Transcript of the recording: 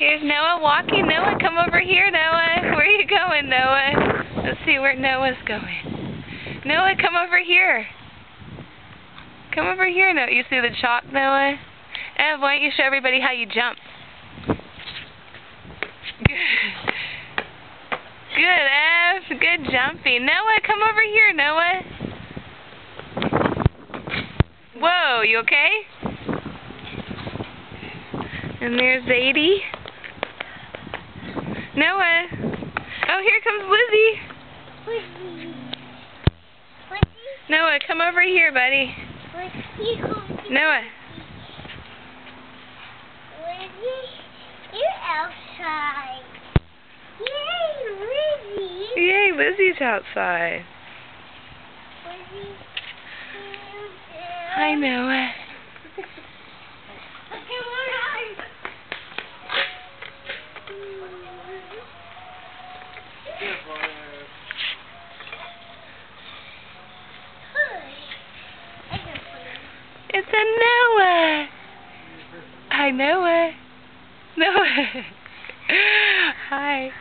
Here's Noah walking. Noah, come over here, Noah. Where are you going, Noah? Let's see where Noah's going. Noah, come over here. Come over here, Noah. You see the chalk, Noah? Ev, why don't you show everybody how you jump? Good, Ev. Good jumping. Noah, come over here, Noah. Whoa, you okay? And there's Zadie. Noah. Oh, here comes Lizzie. Noah, come over here, buddy. Noah. You're outside. Yay, Lizzie. Yay, Lizzie's outside. Lizzie. Hi, Noah. It's a Noah. Hi, Noah. Noah. Hi.